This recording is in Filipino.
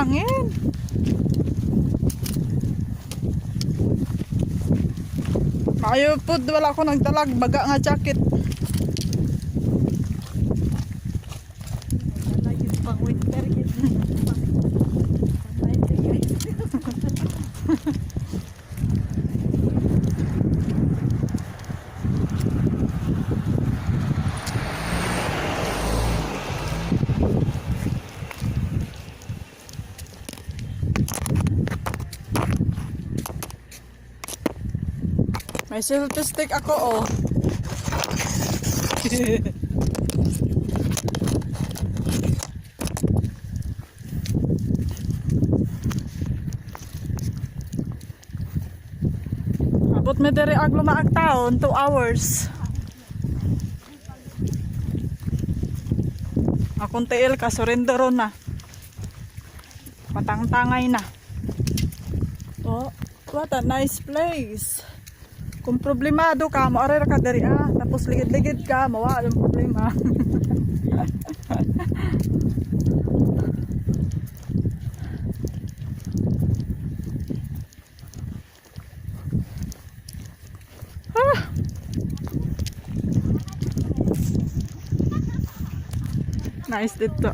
hangin. Ayaw po, wala ako nagdalag baga nga jacket. Pang winter yun. May selfie stick ako, oh. Abot me dere ag lumaag taon, 2 hours. Akong tiil ka, surrendero na. Matangtangay na. Oh, what a nice place. Kung problemado ka, maaari ka dari tapos ligid-ligid ka, mawala yung problema. Nice dito